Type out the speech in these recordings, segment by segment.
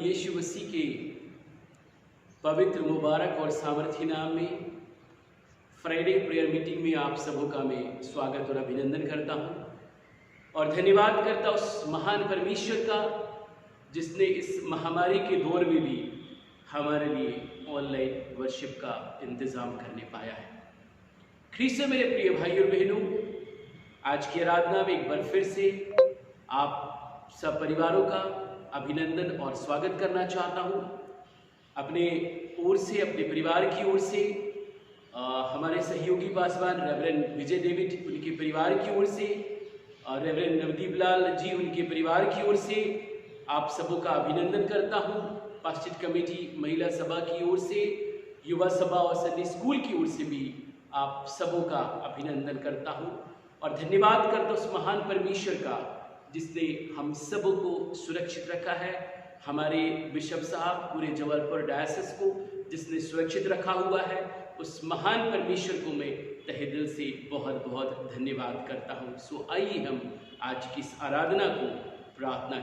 यीशु मसीह के पवित्र मुबारक और सामर्थ्य नाम में फ्राइडे प्रेयर मीटिंग में आप सबों का मैं स्वागत और अभिनंदन करता हूं और धन्यवाद करता उस महान परमेश्वर का जिसने इस महामारी के दौर में भी हमारे लिए ऑनलाइन वर्शिप का इंतज़ाम करने पाया है। ख्रीस्त मेरे प्रिय भाई और बहनों, आज की आराधना में एक बार फिर से आप सब परिवारों का अभिनंदन और स्वागत करना चाहता हूं। अपने ओर से, अपने परिवार की ओर से, हमारे सहयोगी पासवान रेवरेंड विजय डेविड उनके परिवार की ओर से, रेवरेंड नवदीप लाल जी उनके परिवार की ओर से आप सबों का अभिनंदन करता हूं। पास्टरेट कमेटी महिला सभा की ओर से, युवा सभा और संडे स्कूल की ओर से भी आप सबों का अभिनंदन करता हूं और धन्यवाद करता उस महान परमेश्वर का जिसने हम सबों को सुरक्षित रखा है। हमारे बिशप साहब, पूरे जबलपुर डायसिस को जिसने सुरक्षित रखा हुआ है, उस महान परमेश्वर को मैं तहे दिल से बहुत बहुत धन्यवाद करता हूँ। सो आइए हम आज की इस आराधना को प्रार्थना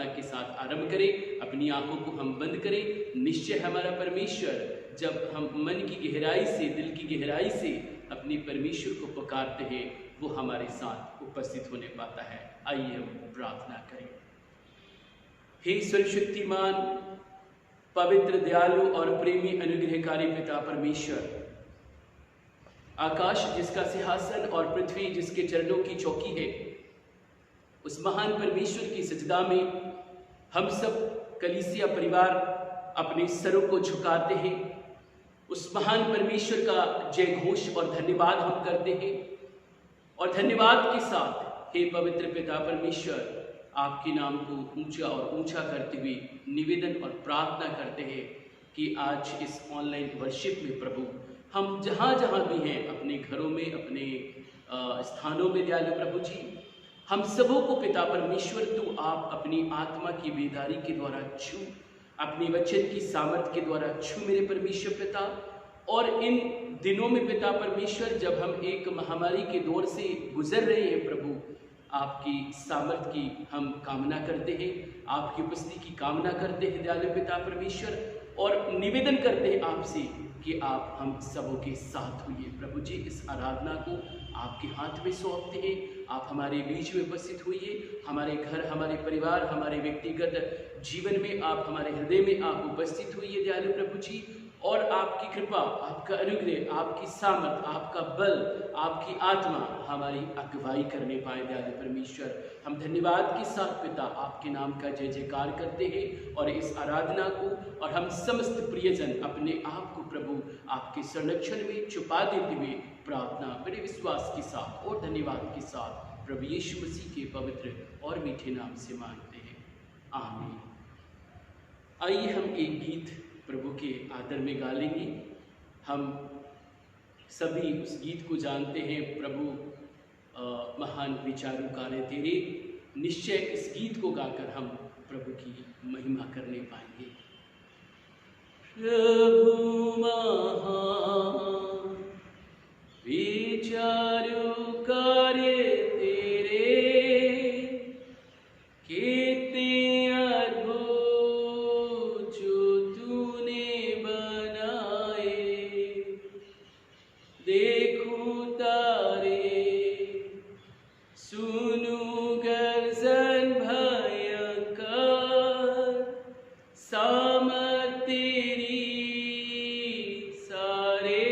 के साथ आरंभ करें। अपनी आंखों को हम बंद करें। निश्चय हमारा परमेश्वर जब हम मन की गहराई से, दिल की गहराई से अपने परमेश्वर को पुकारते हैं, वो हमारे साथ उपस्थित होने पाता है। आइए हम प्रार्थना करें। हे सर्वशक्तिमान, पवित्र, दयालु और प्रेमी अनुग्रहकारी पिता परमेश्वर, आकाश जिसका सिंहासन और पृथ्वी जिसके चरणों की चौकी है, उस महान परमेश्वर की सजदा में हम सब कलीसिया परिवार अपने सरों को झुकाते हैं। उस महान परमेश्वर का जय घोष और धन्यवाद हम करते हैं और धन्यवाद के साथ हे पवित्र पिता परमेश्वर, आपके नाम को ऊंचा और ऊंचा करते हुए निवेदन और प्रार्थना करते हैं कि आज इस ऑनलाइन वर्शिप में प्रभु हम जहाँ जहाँ भी हैं, अपने घरों में, अपने स्थानों में, दयालु प्रभु जी, हम सबों को पिता परमेश्वर तू आप अपनी आत्मा की बेदारी के द्वारा छू, अपने वचन की सामर्थ्य के द्वारा छू मेरे परमेश्वर पिता। और इन दिनों में पिता परमेश्वर जब हम एक महामारी के दौर से गुजर रहे हैं प्रभु, आपकी सामर्थ्य की हम कामना करते हैं, आपकी उपस्थिति की कामना करते हैं दयालु पिता परमेश्वर, और निवेदन करते हैं आपसे कि आप हम सबों के साथ होइए। प्रभु जी, इस आराधना को आपके हाथ में सौंपते हैं। आप हमारे बीच में उपस्थित होइए। हमारे घर, हमारे परिवार, हमारे व्यक्तिगत जीवन में आप, हमारे हृदय में आप उपस्थित होइए दयालु प्रभु जी, और आपकी कृपा, आपका अनुग्रह, आपकी सामर्थ, आपका बल, आपकी आत्मा हमारी अगुवाई करने पाए दयालु परमेश्वर। हम धन्यवाद के साथ पिता आपके नाम का जय जयकार करते हैं और इस आराधना को और हम समस्त प्रियजन अपने आप को प्रभु आपके संरक्षण में छुपा देते हुए प्रार्थना बड़े विश्वास के साथ और धन्यवाद के साथ प्रभु यीशु मसीह के पवित्र और मीठे नाम से मांगते हैं, आमीन। आइए हम एक गीत प्रभु के आदर में गा लेंगे। हम सभी उस गीत को जानते हैं, प्रभु महान विचारों कार्य तेरे। निश्चय इस गीत को गाकर हम प्रभु की महिमा करने पाएंगे। प्रभु महान विचारों कार्य तेरे, कितने सामर्थ तेरी सारे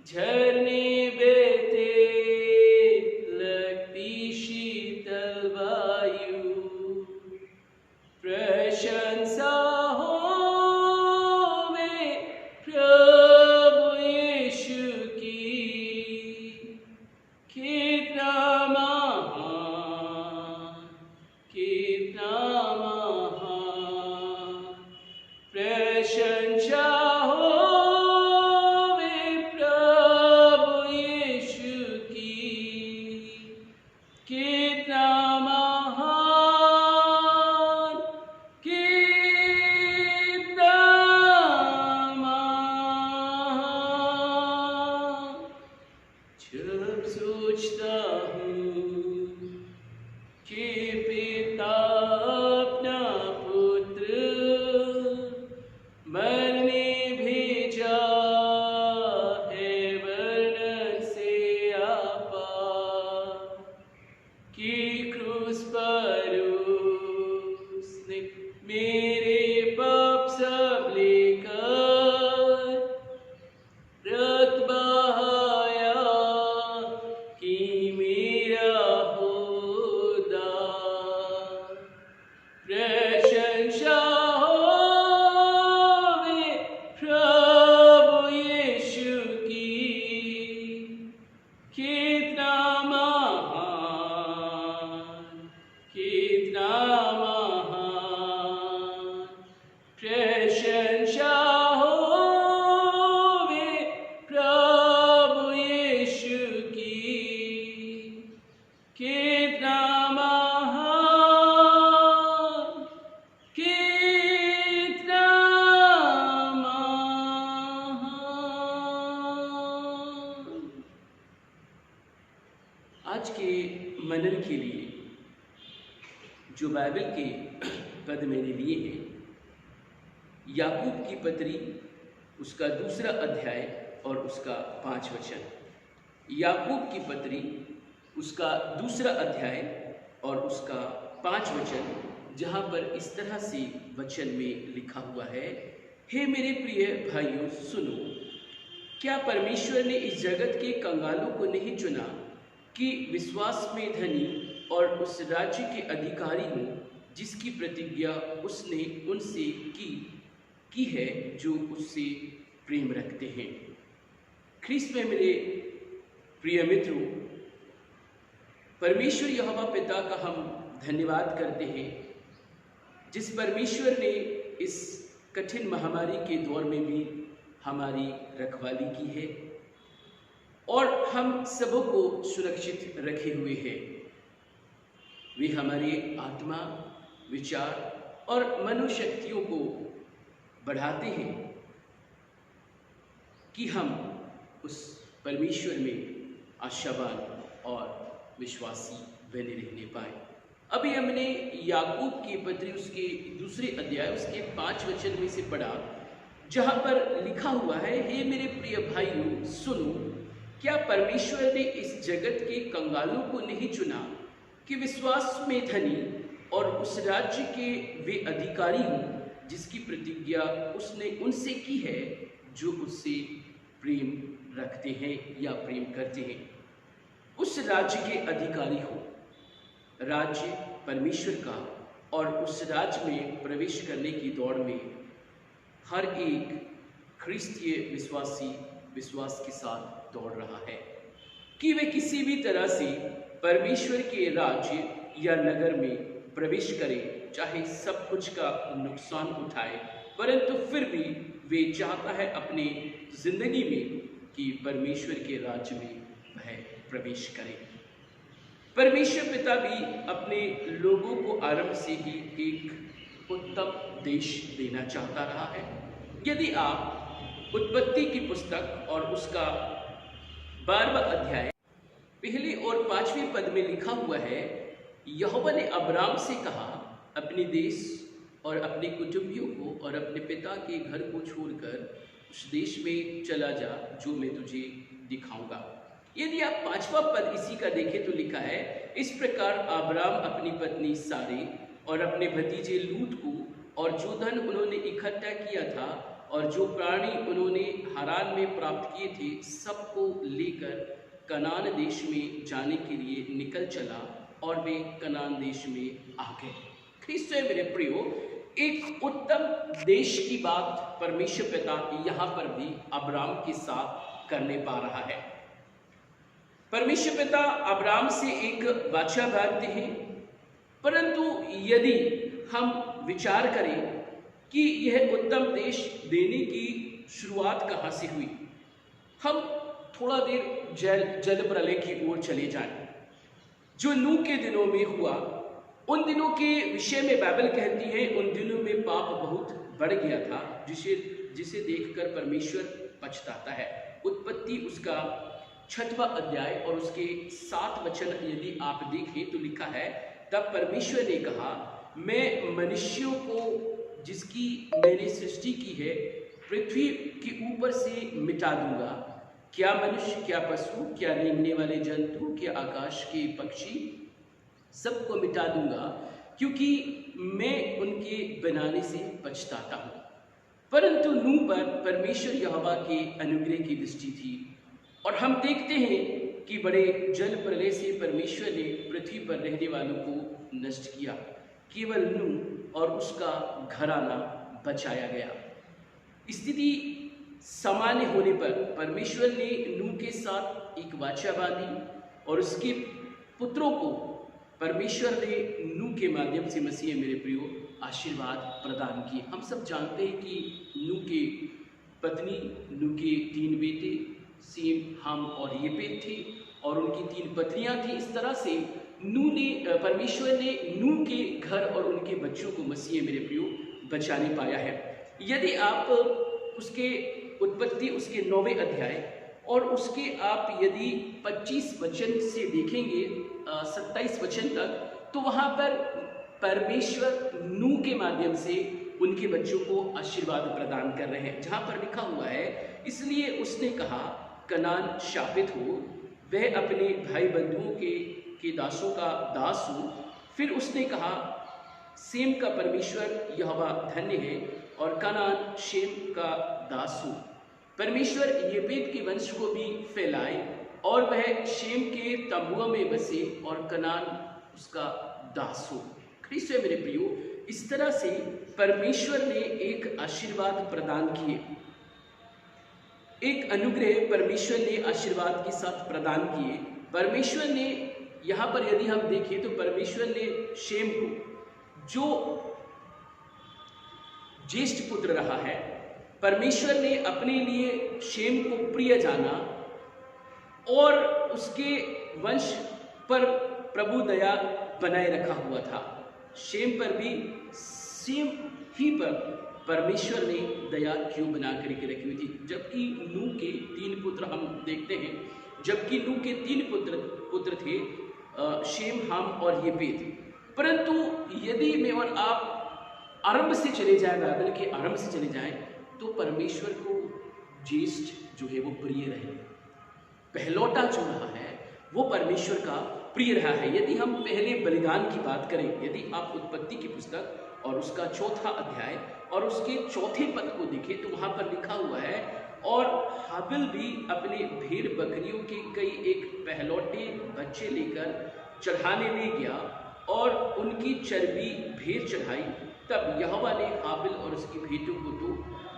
झरने बहते लगती शीतल वायु, प्रशंसा होवे प्रभु यीशु की, कितना महान, कितना महान, प्रशंसा होवे प्रभु यीशु की, कितना महान, कितना महान। जब सोचता हूँ कि पिता अपना पुत्र मरने भेजा है वर्णन से आपा, कि क्रूस पर उसने मेरे पाप सब लेकर रक्त बहाया, कि मेरा हो उद्धार। प्रशंसा होवे प्रभु यीशु की, कितना महान, कितना महान, प्रशंसा होवे प्रभु यीशु की, कितना महान, कितना महान। आज के मनन के लिए जो बाइबल के पद मैंने लिए हैं, याकूब की पत्री उसका 2 अध्याय और उसका 5 वचन। याकूब की पत्री उसका 2 अध्याय और उसका 5 वचन, जहाँ पर इस तरह से वचन में लिखा हुआ है, हे मेरे प्रिय भाइयों सुनो, क्या परमेश्वर ने इस जगत के कंगालों को नहीं चुना कि विश्वास में धनी और उस राज्य के अधिकारी हों जिसकी प्रतिज्ञा उसने उनसे की है जो उससे प्रेम रखते हैं। ख्रीस्त में मेरे प्रिय मित्रों, परमेश्वर यहोवा पिता का हम धन्यवाद करते हैं, जिस परमेश्वर ने इस कठिन महामारी के दौर में भी हमारी रखवाली की है और हम सबों को सुरक्षित रखे हुए हैं। वे हमारी आत्मा, विचार और मनोशक्तियों को बढ़ाते हैं कि हम उस परमेश्वर में आशावान और विश्वासी बने रहने पाए। अभी हमने याकूब की पत्री उसके 2 अध्याय उसके 5 वचन में से पढ़ा, जहाँ पर लिखा हुआ है, हे मेरे प्रिय भाइयों सुनो, क्या परमेश्वर ने इस जगत के कंगालों को नहीं चुना कि विश्वास में धनी और उस राज्य के वे अधिकारी हों जिसकी प्रतिज्ञा उसने उनसे की है जो उससे प्रेम रखते हैं या प्रेम करते हैं। उस राज्य के अधिकारी हो, राज्य परमेश्वर का, और उस राज्य में प्रवेश करने की दौड़ में हर एक ख्रिस्तीय विश्वासी विश्वास के साथ दौड़ रहा है कि वे किसी भी तरह से परमेश्वर के राज्य या नगर में प्रवेश करें, चाहे सब कुछ का नुकसान उठाए, परंतु फिर भी वे चाहता है अपनी जिंदगी में कि परमेश्वर के राज्य में वह प्रवेश करे। परमेश्वर पिता भी अपने लोगों को आरंभ से ही एक उत्तम देश देना चाहता रहा है। यदि आप उत्पत्ति की पुस्तक और उसका 12वां अध्याय पहले और 5वें पद में लिखा हुआ है, यहोवा ने अब्राम से कहा, अपने देश और अपने कुटुंबियों को और अपने पिता के घर को छोड़कर उस देश में चला जा जो मैं तुझे दिखाऊंगा। यदि आप 5वां पद इसी का देखें तो लिखा है, इस प्रकार अब्राम अपनी पत्नी सारे और अपने भतीजे लूत को और जो धन उन्होंने इकट्ठा किया था और जो प्राणी उन्होंने हारान में प्राप्त किए थे सबको लेकर कनान देश में जाने के लिए निकल चला और वे कनान देश में आ गए। ख्रीष्ट मेरे प्रियो, एक उत्तम देश की बात परमेश्वर पिता यहाँ पर भी अब्राम के साथ करने पा रहा है। परमेश्वर पिता अब्राम से एक वाचा बांधते हैं, परंतु यदि हम विचार करें कि यह उत्तम देश देने की शुरुआत कहाँ से हुई, हम थोड़ा देर जल प्रलय की ओर चले जाएं, जो नूह के दिनों में हुआ। उन दिनों के विषय में बाइबल कहती है उन दिनों में पाप बहुत बढ़ गया था, जिसे देखकर परमेश्वर पछताता है। उत्पत्ति उसका 6वां अध्याय और उसके 7 वचन यदि आप देखें तो लिखा है, तब परमेश्वर ने कहा, मैं मनुष्यों को जिसकी मैंने सृष्टि की है पृथ्वी के ऊपर से मिटा दूंगा, क्या मनुष्य, क्या पशु, क्या रेंगने वाले जंतु, क्या आकाश के पक्षी, सबको मिटा दूंगा, क्योंकि मैं उनके बनाने से पछताता हूँ। परंतु नूह पर परमेश्वर यहोवा के अनुग्रह की दृष्टि थी, और हम देखते हैं कि बड़े जल प्रलय से परमेश्वर ने पृथ्वी पर रहने वालों को नष्ट किया। केवल नूह और उसका घराना बचाया गया। स्थिति सामान्य होने पर परमेश्वर ने नूह के साथ एक वाचा बांधी और उसके पुत्रों को परमेश्वर ने नूह के माध्यम से, मसीह मेरे प्रियो, आशीर्वाद प्रदान किए। हम सब जानते हैं कि नूह के पत्नी, नूह के 3 बेटे सेम, हाम और येपेत थे, और उनकी 3 पत्नियां थी। इस तरह से परमेश्वर ने नूह के घर और उनके बच्चों को, मसीह मेरे प्रियो, बचाने पाया है। यदि आप उसके उत्पत्ति उसके 9वें अध्याय और उसके आप यदि 25 वचन से देखेंगे 27 वचन तक, तो वहाँ पर परमेश्वर नूह के माध्यम से उनके बच्चों को आशीर्वाद प्रदान कर रहे हैं। जहाँ पर लिखा हुआ है, इसलिए उसने कहा, कनान शापित हो, वह अपने भाई बंधुओं के दासों का दास हो। फिर उसने कहा, सेम का परमेश्वर यहोवा धन्य है और कनान शेम का दास हो। परमेश्वर येपेत के वंश को भी फैलाए और वह शेम के तंबुओं में बसे और कनान उसका दास हो। ख्रीष्ट मेरे प्रियो, इस तरह से परमेश्वर ने एक आशीर्वाद प्रदान किए, एक अनुग्रह परमेश्वर ने आशीर्वाद के साथ प्रदान किए। परमेश्वर ने यहाँ पर यदि हम देखें तो परमेश्वर ने शेम को, जो ज्येष्ठ पुत्र रहा है, परमेश्वर ने अपने लिए शेम को प्रिय जाना और उसके वंश पर प्रभु दया बनाए रखा हुआ था। शेम पर भी सेम ही पर परमेश्वर ने दया क्यों बना करके रखी हुई थी। जबकि नूह के 3 पुत्र हम देखते हैं, जबकि नूह के 3 पुत्र थे, शेम, हाम और येपेत। परंतु यदि मैं और आप आरंभ से चले जाएं, बाइबल के आरंभ से चले जाएं, तो परमेश्वर को ज्येष्ठ जो है वो प्रिय रहे, पहलौटा जो रहा है वो परमेश्वर का प्रिय रहा है। यदि हम पहले बलिदान की बात करें, यदि आप उत्पत्ति की पुस्तक और उसका 4वां अध्याय और उसके 4थे पद को देखें तो वहां पर लिखा हुआ है, और हाबिल भी अपने भेड़ बकरियों के कई एक पहलौटे बच्चे लेकर चढ़ाने ले गया और उनकी चर्बी भेड़ चढ़ाई। तब यहोवा ने हाबिल और उसकी भेंटों को तो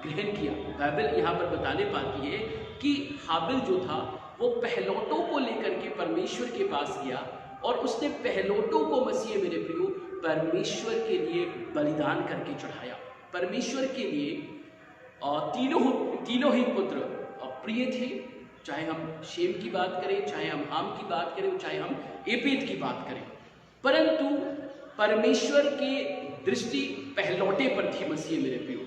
ग्रहण किया। बाइबल यहाँ पर बताने पाती है कि हाबिल जो था वो पहलौटों को लेकर के परमेश्वर के पास गया और उसने पहलौटों को, मसीह मेरे प्रियो, परमेश्वर के लिए बलिदान करके चढ़ाया। परमेश्वर के लिए तीनों ही पुत्र प्रिय थे, चाहे हम शेम की बात करें, चाहे हम हाम की बात करें, चाहे हम येपेत की बात करें। परंतु परमेश्वर की दृष्टि पहलौटे पर थी, मसीह मेरे प्रियो,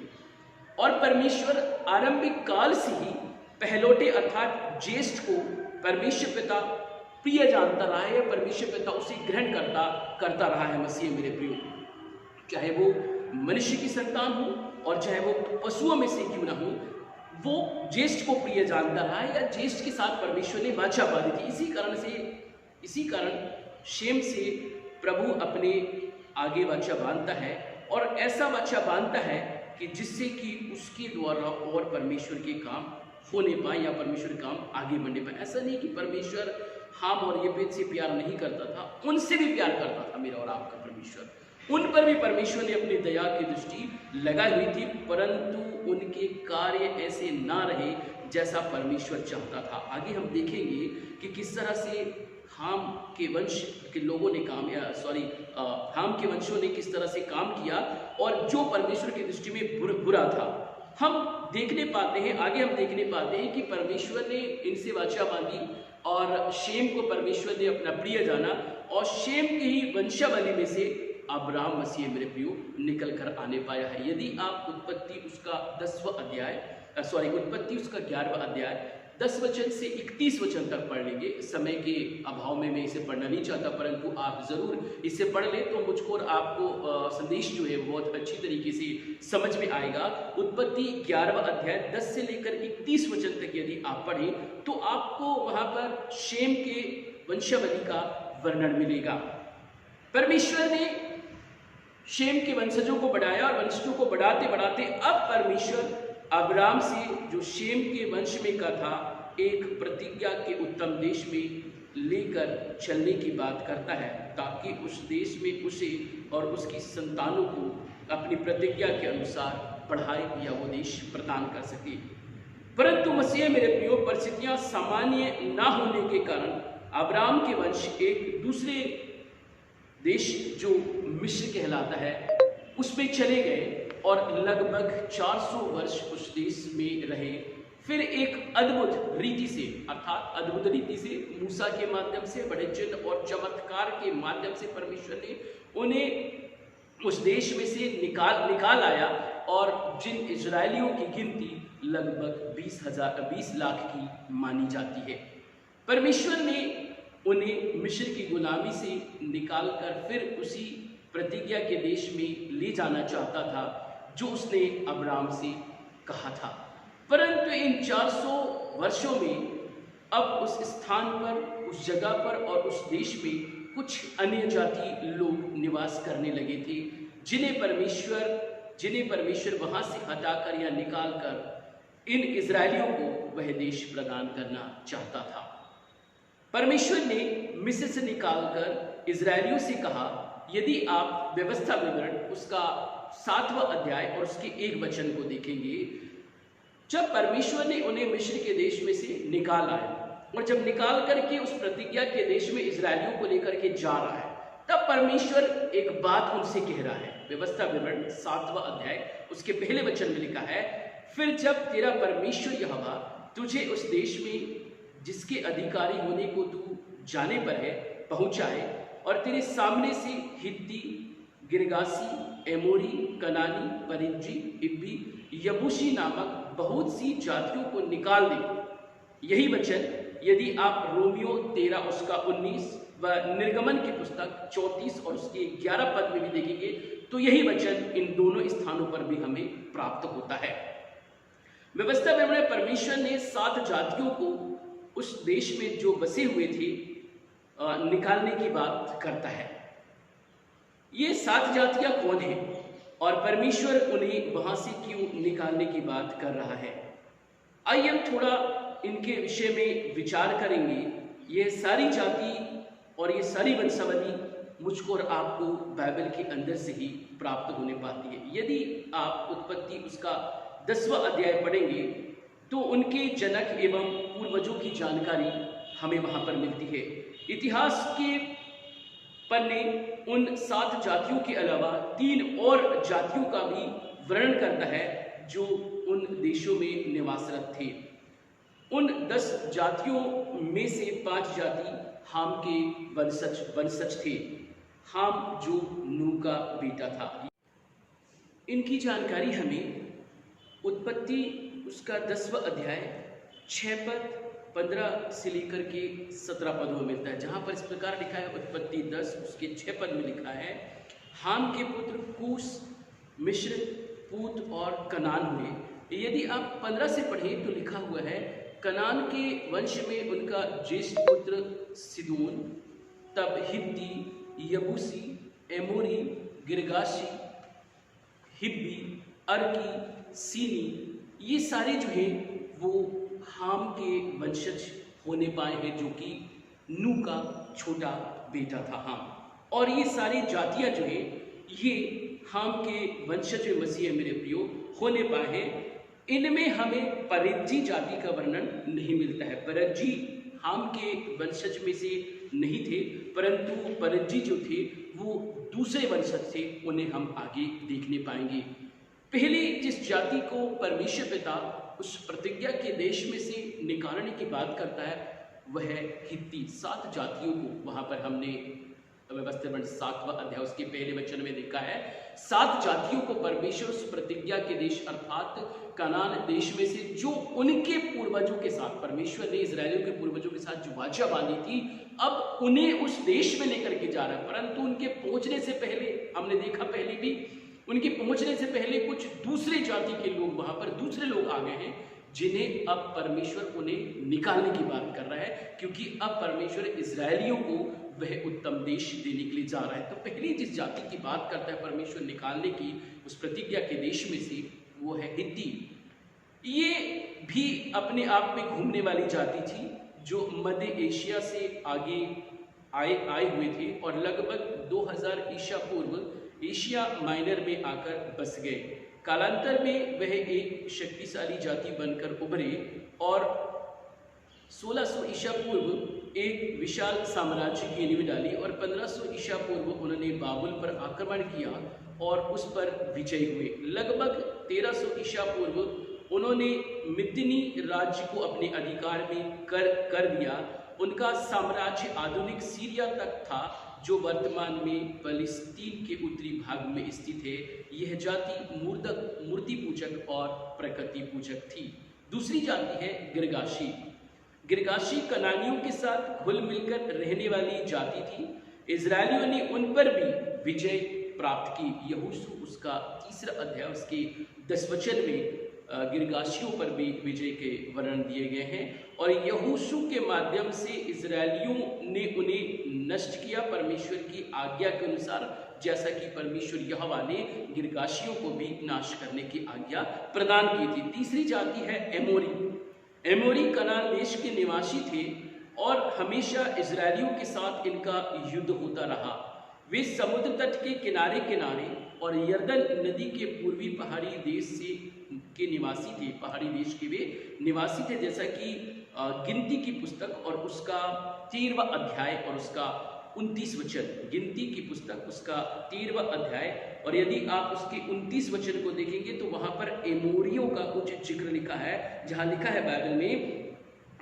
और परमेश्वर आरंभिक काल से ही पहलौटे अर्थात ज्येष्ठ को परमेश्वर पिता प्रिय जानता रहा है, परमेश्वर पिता उसे ग्रहण करता रहा है। मसीह मेरे प्रियो, चाहे वो मनुष्य की संतान हो और चाहे वो पशुओं में से क्यों ना हो, वो ज्येष्ठ को प्रिय जानता रहा है, या ज्येष्ठ के साथ परमेश्वर ने वाचा बांधी थी। इसी कारण शेम से प्रभु अपने आगे वाचा बांधता है, और ऐसा वाचा बांधता है कि जिससे कि उसके द्वारा और परमेश्वर के काम होने पाए या परमेश्वर के काम आगे बढ़ने पाए। ऐसा नहीं कि परमेश्वर हाम और येपेत से प्यार नहीं करता था, उनसे भी प्यार करता था मेरा और आपका परमेश्वर। उन पर भी परमेश्वर ने अपनी दया की दृष्टि लगाई हुई थी, परंतु उनके कार्य ऐसे ना रहे जैसा परमेश्वर चाहता था। आगे हम देखेंगे कि किस तरह से हाम के वंश के लोगों ने काम या हाम के वंशों ने किस तरह से काम किया और जो परमेश्वर की दृष्टि में बुरा था। हम देखने पाते हैं, आगे हम देखने पाते हैं कि परमेश्वर ने इनसे वाचा बांधी और शेम को परमेश्वर ने अपना प्रिय जाना और शेम के ही वंशावली में से अब्राहम मसीह मेरे प्रियो निकल कर आने पाया है। यदि आप उत्पत्ति उसका 11वां अध्याय 10 वचन से 31 वचन तक पढ़ लेंगे। समय के अभाव में मैं इसे पढ़ना नहीं चाहता, परंतु आप जरूर इसे पढ़ लें तो मुझको और आपको संदेश जो है बहुत अच्छी तरीके से समझ में आएगा। उत्पत्ति 11वां अध्याय 10 से लेकर 31 वचन तक यदि आप पढ़ें तो आपको वहां पर शेम के वंशावली का वर्णन मिलेगा। परमेश्वर ने शेम के वंशजों को बढ़ाया और वंशजों को बढ़ाते बढ़ाते अब परमेश्वर अब्राम से जो शेम के वंश में का था एक प्रतिज्ञा के उत्तम देश में लेकर चलने की बात करता है, ताकि उस देश में उसे और उसकी संतानों को अपनी प्रतिज्ञा के अनुसार बढ़ाए या वो देश प्रदान कर सके। परंतु मसीह मेरे प्रियो परिस्थितियां सामान्य ना होने के कारण अब्राम के वंश एक दूसरे देश जो मिस्र कहलाता है उसमें चले गए और लगभग 400 वर्ष उस देश में रहे। फिर एक अद्भुत रीति से मूसा के माध्यम से बड़े चिन्ह और चमत्कार के माध्यम से परमेश्वर ने उन्हें उस देश में से निकाल आया और जिन इजरायलियों की गिनती लगभग 20 लाख की मानी जाती है। परमेश्वर ने उन्हें मिस्र की गुलामी से निकालकर फिर उसी प्रतिज्ञा के देश में ले जाना चाहता था जो उसने अब्राम से कहा था। परंतु इन 400 वर्षों में अब उस स्थान पर, उस जगह पर और उस देश में कुछ अन्य जाति लोग निवास करने लगे थे, जिन्हें परमेश्वर वहां से हटाकर या निकालकर इन इजरायलियों को वह देश प्रदान करना चाहता था। परमेश्वर ने मिस्र से निकालकर इजरायलियों से कहा, यदि आप व्यवस्था विवरण उसका 7वां अध्याय और उसके 1 वचन को देखेंगे, जब परमेश्वर ने उन्हें मिस्र के देश में से निकाला है और जब निकाल करके उस प्रतिज्ञा के देश में इजरायलियों को लेकर के जा रहा है, तब परमेश्वर एक बात उनसे कह रहा है। व्यवस्था विवरण 7वां अध्याय उसके 1 वचन में लिखा है, फिर जब तेरा परमेश्वर यहोवा तुझे उस देश में जिसके अधिकारी होने को तू जाने पर है पहुंचाए और तेरे सामने से हित्ती, गिरगासी, एमोरी, कनानी, परिज्जी, हिब्बी, यबूसी नामक बहुत सी जातियों को निकाल दे। यही वचन यदि आप रोमियो 13 उसका 19 व निर्गमन की पुस्तक 34 और उसके 11 पद में भी देखेंगे तो यही वचन इन दोनों स्थानों पर भी हमें प्राप्त होता है। व्यवस्था में परमेश्वर ने 7 जातियों को उस देश में जो बसे हुए थे निकालने की बात करता है। ये 7 जातियां कौन हैं और परमेश्वर उन्हें वहां से क्यों निकालने की बात कर रहा है? आइए हम थोड़ा इनके विषय में विचार करेंगे। ये सारी जाति और ये सारी वंशावली मुझको और आपको बाइबल के अंदर से ही प्राप्त होने पाती है। यदि आप उत्पत्ति उसका 10वां अध्याय पढ़ेंगे तो उनके जनक एवं पूर्वजों की जानकारी हमें वहां पर मिलती है। इतिहास के पन्ने उन 7 जातियों के अलावा 3 और जातियों का भी वर्णन करता है जो उन देशों में निवासरत थे। उन 10 जातियों में से 5 जाति हाम के वंशज थे। हाम जो नूह का बेटा था। इनकी जानकारी हमें उत्पत्ति उसका 10वां अध्याय 6 पद 15 से लेकर के 17 पदों में मिलता है, जहां पर इस प्रकार लिखा है। उत्पत्ति 10 उसके 6 पद में लिखा है, हाम के पुत्र कूश, मिस्र, पूत और कनान हुए। यदि आप 15 से पढ़ें तो लिखा हुआ है, कनान के वंश में उनका ज्येष्ठ पुत्र सिदोन, तब हित्ती, यबूसी, एमोरी, गिरगाशी, हिब्बी, अर्की, सीनी, ये सारे जो है वो हाम के वंशज होने पाए हैं, जो कि नू का छोटा बेटा था हाम। और ये सारी जातियां जो है ये हाम के वंशज मसीह मेरे प्रियो होने पाए हैं। इनमें हमें परिज्जी जाति का वर्णन नहीं मिलता है। परिज्जी हाम के वंशज में से नहीं थे, परंतु परिज्जी जो थे वो दूसरे वंशज थे, उन्हें हम आगे देखने पाएंगे। पहले जिस जाति को परमेश्वर पिता उस प्रतिज्ञा के देश में से निकालने की बात करता है वह है हित्ती। 7 जातियों को वहां पर हमने व्यवस्था 7वां अध्याय उसके पहले वचन में देखा है। 7 जातियों को परमेश्वर उस प्रतिज्ञा के देश अर्थात कनान देश में से, जो उनके पूर्वजों के साथ परमेश्वर ने इजरायलियों के पूर्वजों के साथ जो वाचा बांधी थी, अब उन्हें उस देश में लेकर के जा रहा है। परंतु उनके पहुंचने से पहले, हमने देखा पहले भी, उनके पहुंचने से पहले कुछ दूसरे जाति के लोग वहां पर, दूसरे लोग आ गए हैं, जिन्हें अब परमेश्वर उन्हें निकालने की बात कर रहा है, क्योंकि अब परमेश्वर इजरायलियों को वह उत्तम देश देने के लिए जा रहा है। तो पहली जिस जाति की बात करता है परमेश्वर निकालने की उस प्रतिज्ञा के देश में से, वो है हित्ती। ये भी अपने आप में घूमने वाली जाति थी, जो मध्य एशिया से आगे आए हुए थे और लगभग 2000 ईसा पूर्व एशिया माइनर में आकर बस गए। कालांतर में वह एक शक्तिशाली जाति बनकर उभरे और 1600 ईसा पूर्व एक विशाल साम्राज्य की नींव डाली और 1500 ईसा पूर्व उन्होंने बाबुल पर आक्रमण किया और उस पर विजयी हुए। लगभग 1300 ईसा पूर्व उन्होंने मिद्नी राज्य को अपने अधिकार में कर दिया। उनका साम्राज्य आधुनिक सीरिया तक था, जो वर्तमान में फलस्तीन के उत्तरी भाग में स्थित है। यह जाति मूर्ति पूजक और प्रकृति पूजक थी। दूसरी जाति है गिरगाशी। गिरगाशी कनानियों के साथ घुल मिलकर रहने वाली जाति थी। इजरायलियों ने उन पर भी विजय प्राप्त की। यहोशू उसका 3 अध्याय उसके 10 वचन में गिरगाशियों पर भी विजय के वर्णन दिए गए हैं और यहोशू के माध्यम से इजरायलियों ने उन्हें नष्ट किया परमेश्वर की आज्ञा के अनुसार, जैसा कि परमेश्वर यहोवा ने गिरगाशियों को भी नाश करने की आज्ञा प्रदान की थी। तीसरी जाति है एमोरी। एमोरी कनान देश के निवासी थे और हमेशा इजरायलियों के साथ इनका युद्ध होता रहा। वे समुद्र तट के किनारे किनारे और यरदन नदी के पूर्वी पहाड़ी देश के निवासी थे। पहाड़ी देश के वे निवासी थे, जैसा कि गिनती की पुस्तक और उसका 13वां अध्याय और उसका 29 वचन। गिनती की पुस्तक उसका 13वां अध्याय और यदि आप उसके 29 वचन को देखेंगे तो वहां पर एमोरियों का कुछ जिक्र लिखा है, जहां लिखा है बाइबल में,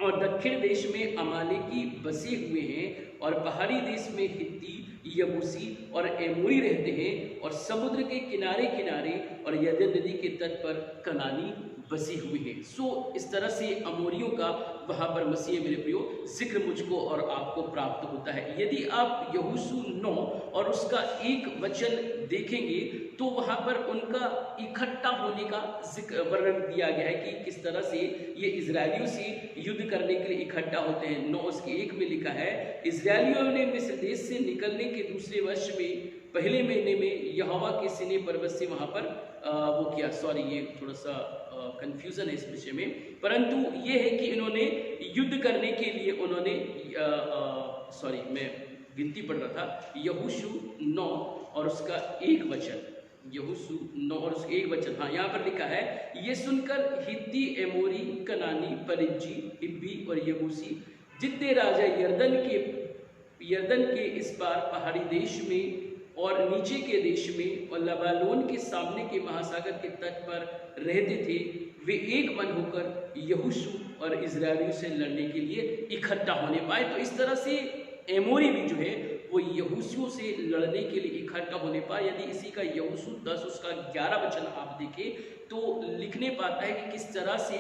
और दक्षिण देश में अमालेकी बसे हुए हैं और पहाड़ी देश में हित्ती, यबूसी और एमोरी रहते हैं और समुद्र के किनारे किनारे और यरदन नदी के तट पर कनानी बसे हुए हैं। सो इस तरह से अमोरियों का वहां पर मसीह मेरे प्रियो जिक्र मुझको और आपको प्राप्त होता है। यदि आप यहोशू 9 और उसका 1 वचन देखेंगे तो वहां पर उनका इकट्ठा होने का जिक्र वर्णन दिया गया है कि किस तरह से ये इजरायलियों से युद्ध करने के लिए इकट्ठा होते हैं। 9 उसके 1 में लिखा है, इजरायलियों ने मिस्र देश से निकलने के दूसरे वर्ष में पहले महीने में यहोवा के सीने पर्वत से वहां पर वो किया। सॉरी, ये थोड़ा सा कंफ्यूजन है इस विषय में, परंतु ये है कि इन्होंने युद्ध करने के लिए उन्होंने सॉरी मैं गिनती पढ़ रहा था, यहोशू 9 और उसका 1 वचन, यहोशू 9 और उसका 1 वचन, हाँ यहाँ पर लिखा है, ये सुनकर हित्ती, एमोरी, कनानी, परिज्जी, हिब्बी और यबूसी जितने राजा यरदन के इस पार पहाड़ी देश में और नीचे के देश में और लबानोन के सामने के महासागर के तट पर रहते थे, वे एक मन होकर यहोशू और इजरायलियों से लड़ने के लिए इकट्ठा होने पाए। तो इस तरह से एमोरी भी जो है वो यहोशू से लड़ने के लिए इकट्ठा होने पाए। यदि इसी का यहोशू 10 उसका 11 वचन आप देखें तो लिखने पाता है कि किस तरह से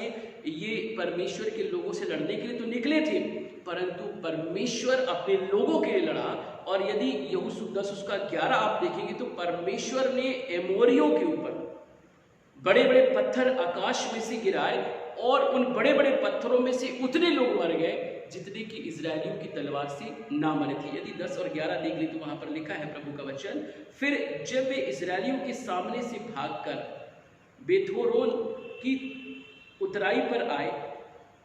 ये परमेश्वर के लोगों से लड़ने के लिए तो निकले थे, परंतु परमेश्वर अपने लोगों के लिए लड़ा। और यदि यहोशू 10 उसका 11 आप देखेंगे तो परमेश्वर ने एमोरियों के ऊपर बड़े बड़े पत्थर आकाश में से गिराए और उन बड़े बड़े पत्थरों में से उतने लोग मर गए जितने कि इजरायलियों की तलवार से ना मरे थे। यदि 10 और 11 देख ले तो वहां पर लिखा है प्रभु का वचन, फिर जब वे इजरायलियों के सामने से भागकर बेथोरोन की उतराई पर आए,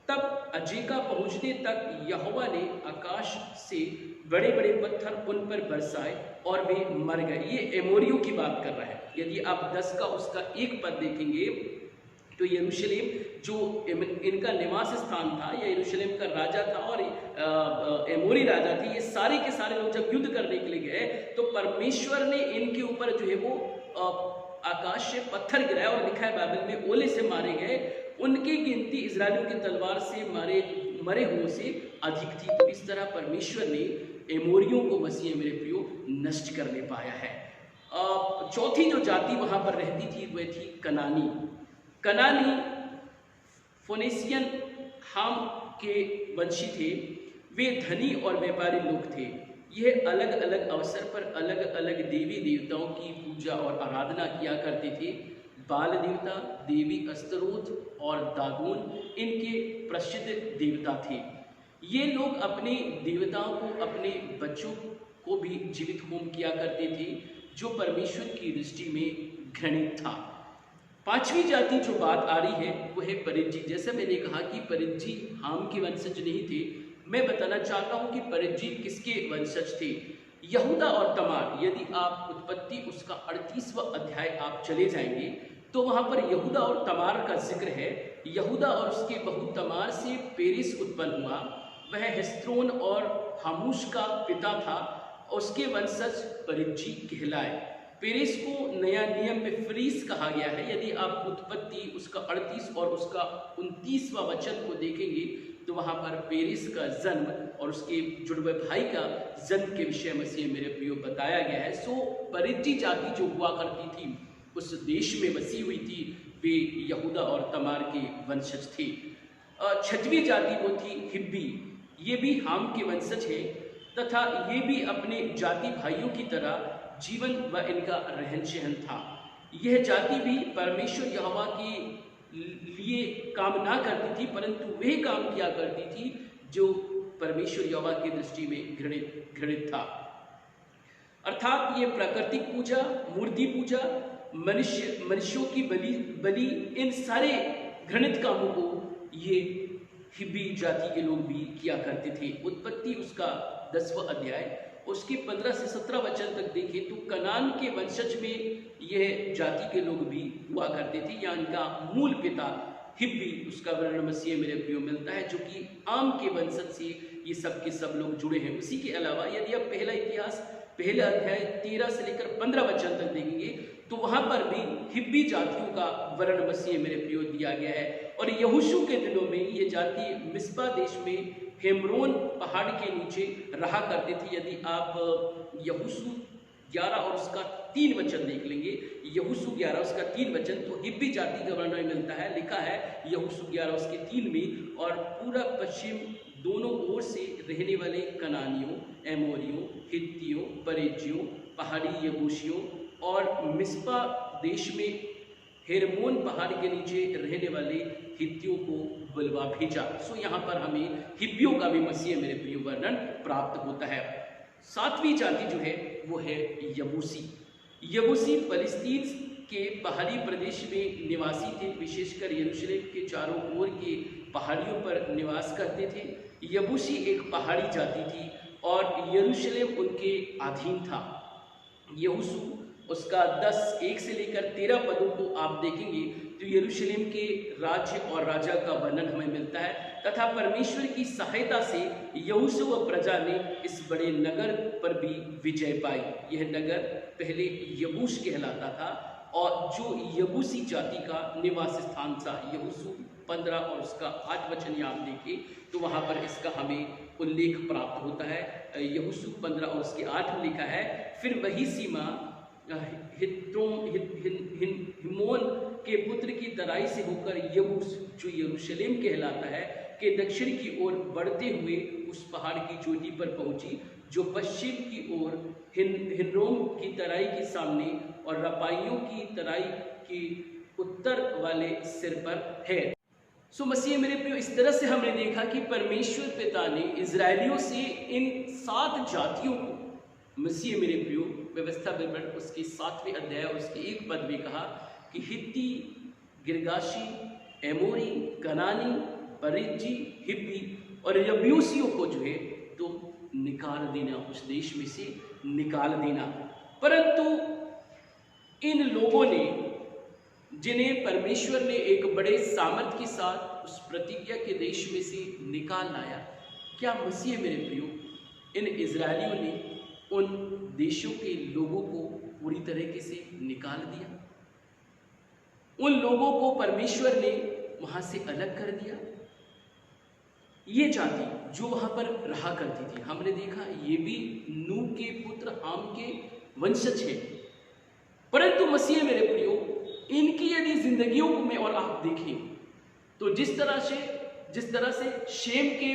तब अजेका पहुंचने तक यहोवा ने आकाश से बड़े बड़े पत्थर उन पर बरसाए और वे मर गए। ये एमोरियों की बात कर रहा है। यदि आप 10 का उसका 1 पद देखेंगे तो यरूशलेम जो इनका निवास स्थान था, या यरूशलेम का राजा था और एमोरी राजा थे, ये सारे के सारे लोग जब युद्ध करने के लिए गए तो परमेश्वर ने इनके ऊपर जो है वो आकाश से पत्थर गिराया, और लिखा है बाइबल में ओले से मारे गए। उनकी गिनती इजरायलियों की तलवार से मरे हुओं से अधिक थी। तो इस तरह परमेश्वर ने एमोरियों को मसीह मेरे प्रियो नष्ट करने पाया है। चौथी जो जाति वहां पर रहती थी वह थी कनानी। कनानी फोनेसियन हाम के वंशी थे। वे धनी और व्यापारी लोग थे। यह अलग अलग अवसर पर अलग अलग देवी देवताओं की पूजा और आराधना किया करते थे। बाल देवता, देवी अस्तरोथ और दागोन इनके प्रसिद्ध देवता थे। ये लोग अपने देवताओं को, अपने बच्चों को भी जीवित होम किया करते थे, जो परमेश्वर की दृष्टि में घृणित था। पांचवी जाति जो बात आ रही है वो है परिज्जी। जैसे मैंने कहा कि परिज्जी हाम के वंशज नहीं थे, मैं बताना चाहता हूं कि परिज्जी किसके वंशज थे। यहूदा और तमार। यदि आप उत्पत्ति उसका 38वां अध्याय आप चले जाएंगे तो वहां पर यहूदा और तमार का जिक्र है। यहूदा और उसके बहू तमार से पेरिस उत्पन्न हुआ। वह हेस्रोन और हामूश का पिता था। उसके वंशज परिज्जी कहलाए। पेरिस को नया नियम में फ्रीस कहा गया है। यदि आप उत्पत्ति उसका 38 और उसका 29वां वचन को देखेंगे तो वहां पर पेरिस का जन्म और उसके जुड़वे भाई का जन्म के विषय में से मेरे प्रियो बताया गया है। सो परिज्जी जाति जो हुआ करती थी उस देश में बसी हुई थी, वे यहूदा और तमार के वंशज थे। छठवीं जाति वो थी हिब्बी। ये भी हाम के वंशज है तथा ये भी अपने जाति भाइयों की तरह जीवन व इनका रहन सहन था। यह जाति भी परमेश्वर यहोवा के लिए काम ना करती थी, परंतु वह काम किया करती थी जो परमेश्वर यहोवा की दृष्टि में घृणित था। अर्थात ये प्राकृतिक पूजा, मूर्ति पूजा, मनुष्यों की बलि, इन सारे घृणित कामों को ये हिब्बी जाति के लोग भी किया करते थे। उत्पत्ति उसका 10वां अध्याय उसके 15 से 17 वचन तक देखें तो कनान के वंशज में यह जाति के लोग भी हुआ करते थे, या इनका मूल पिता हिब्बी, उसका वर्णन मसीह मेरे प्रियो मिलता है, जो कि आम के वंशज से ये सब के सब लोग जुड़े हैं। उसी के अलावा यदि आप पहला इतिहास पहला अध्याय 13 से लेकर 15 वचन तक देखेंगे तो वहां पर भी हिब्बी जातियों का वर्णन मसीह मेरे प्रियो दिया गया है। और यहोशू के दिनों में ये जाति मिस्पा देश में हेमरोन पहाड़ के नीचे रहा करते थे। यदि आप यहोशू 11 और उसका 3 वचन देख लेंगे, यहोशू 11 उसका 3 वचन, तो हिब्बी जाति का वर्णन मिलता है। लिखा है यहोशू 11 उसके 3 में, और पूरा पश्चिम दोनों ओर से रहने वाले कनानियों, एमोरियों, हित्तियों, परिज्जियों, पहाड़ी यबूसियों और मिस्पा देश में हेरमोन पहाड़ के नीचे रहने वाले हित्तियों को बुलवा भेजा। सो यहाँ पर हमें हिब्बियों का भी मसीह मेरे प्रिय वर्णन प्राप्त होता है। 7वीं जाति जो है वो है यबूसी। यबूसी फलस्तीन के पहाड़ी प्रदेश में निवासी थे, विशेषकर यरूशलेम के चारों ओर के पहाड़ियों पर निवास करते थे। यबूसी एक पहाड़ी जाति थी और यरूशलेम उनके अधीन था। यहोशू उसका 1 से लेकर 13 पदों को आप देखेंगे तो यरूशलेम के राज्य और राजा का वर्णन हमें मिलता है, तथा परमेश्वर की सहायता से यहोशू व प्रजा ने इस बड़े नगर पर भी विजय पाई। यह नगर पहले यबूस कहलाता था और जो यबूसी जाति का निवास स्थान था। यहोशू 15 और उसका 8 वचन आप देखें तो वहाँ पर इसका हमें उल्लेख प्राप्त होता है। यहोशू 15 और उसके 8 में लिखा है, फिर वही सीमा हिमोन के पुत्र की तराई से होकर यबूस जो यरूशलेम कहलाता है के दक्षिण की ओर बढ़ते हुए उस पहाड़ की चोटी पर पहुंची जो पश्चिम की ओर हिन्नोम की तराई के सामने और रपाइयों की तराई की उत्तर वाले सिर पर है। सो मसीह मेरे प्रियो, इस तरह से हमने देखा कि परमेश्वर पिता ने इजरायलियों से इन 7 जातियों को, मसीह मेरे प्रियो व्यवस्था विवरण उसके 7वें अध्याय और उसके 1 पद में कहा कि हित्ती, गिरगाशी, एमोरी, कनानी, परिज्जी, हिब्बी और यबूसियों को जो है तो निकाल देना, उस देश में से निकाल देना। परंतु इन लोगों ने, जिन्हें परमेश्वर ने एक बड़े सामर्थ के साथ उस प्रतिज्ञा के देश में से निकाल लाया, क्या मसीह मेरे प्रियो, इन इजरायलियों ने उन देशों के लोगों को पूरी तरीके से निकाल दिया? उन लोगों को परमेश्वर ने वहां से अलग कर दिया? ये जाति जो वहां पर रहा करती थी, हमने देखा ये भी नूह के पुत्र हाम के वंशज है। परंतु मसीह मेरे प्रियो, इनकी यदि जिंदगियों में और आप देखें तो जिस तरह से शेम के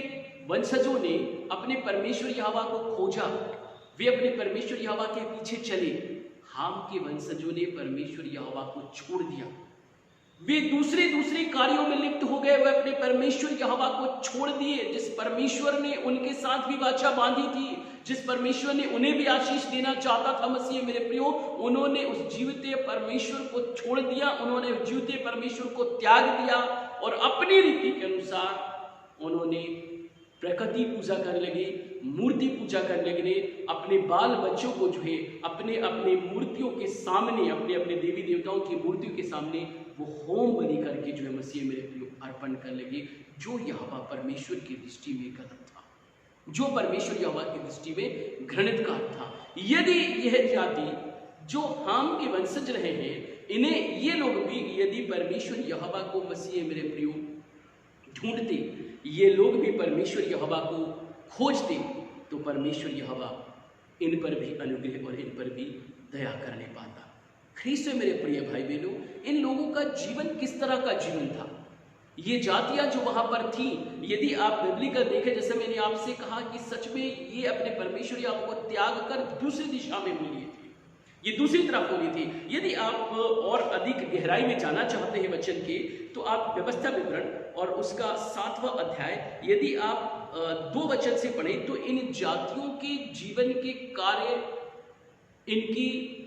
वंशजों ने अपने परमेश्वर यहोवा को खोजा, वे अपने परमेश्वर यहोवा के पीछे चले, हाम के वंशजों ने परमेश्वर यहोवा को छोड़ दिया। वे दूसरे कार्यों में लिप्त हो गए, वे अपने परमेश्वर यहोवा को छोड़ दिए। जिस परमेश्वर ने उनके साथ भी वाचा बांधी थी, जिस परमेश्वर ने उन्हें भी आशीष देना चाहता था, मसीह मेरे प्रियो, उन्होंने उस जीवित परमेश्वर को छोड़ दिया, उन्होंने जीवित परमेश्वर को त्याग दिया और अपनी रीति के अनुसार उन्होंने प्रकृति पूजा करने लगे, मूर्ति पूजा करने लगे। अपने बाल बच्चों को जो है अपने अपने मूर्तियों के सामने, अपने अपने देवी देवताओं की मूर्तियों के सामने वो होम बलि करके जो है मसीह मेरे प्रियो अर्पण कर लगे, जो यहोवा परमेश्वर की दृष्टि में गलत था, जो परमेश्वर यहोवा की दृष्टि में घृणित कार्य था। यदि यह जाति जो हाम के वंशज रहे हैं, इन्हें ये लोग भी यदि परमेश्वर यहोवा को मसीह मेरे प्रियो ढूंढते, ये लोग भी परमेश्वर यहोवा को खोजते, तो परमेश्वर यहोवा इन पर भी अनुग्रह और इन पर भी दया करने पाता। ख्रीस्त मेरे प्रिय भाई बहनों, इन लोगों का जीवन किस तरह का जीवन था? ये जातियां जो वहां पर थी, यदि आप बिब्लिकल देखें, जैसे मैंने आपसे कहा कि सच में ये अपने परमेश्वर यहोवा को त्याग कर दूसरी दिशा में हो लिए थे, ये दूसरी तरफ होनी थी। यदि आप और अधिक गहराई में जाना चाहते हैं वचन के, तो आप व्यवस्था विवरण और उसका 7वां अध्याय यदि आप 2 वचन से पढ़ें, तो इन जातियों के जीवन के कार्य, इनकी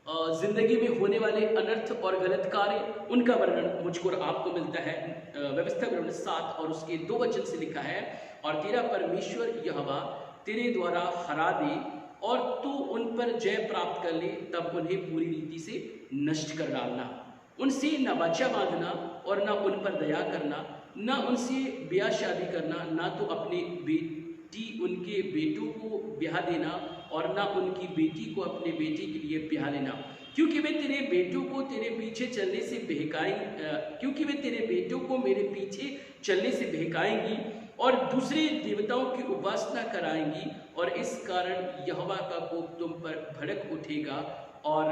जिंदगी में होने वाले अनर्थ और गलत कार्य, उनका वर्णन मुझको और आपको मिलता है। व्यवस्था विवरण 7 और उसके 2 वचन से लिखा है, और तेरा परमेश्वर यहोवा तेरे द्वारा हरा दे और तू उन पर जय प्राप्त कर ले, तब उन्हें पूरी रीति से नष्ट कर डालना। उनसे न वाचा बांधना और न उन पर दया करना, न उनसे ब्याह शादी करना, न तो अपने बेटी उनके बेटों को ब्याह देना और न उनकी बेटी को अपने बेटे के लिए ब्याह लेना, क्योंकि वे तेरे बेटों को तेरे पीछे चलने से क्योंकि वे तेरे बेटों को मेरे पीछे चलने से बहकाएंगी और दूसरे देवताओं की उपासना कराएंगी, और इस कारण यहोवा का कोप तुम पर भड़क उठेगा और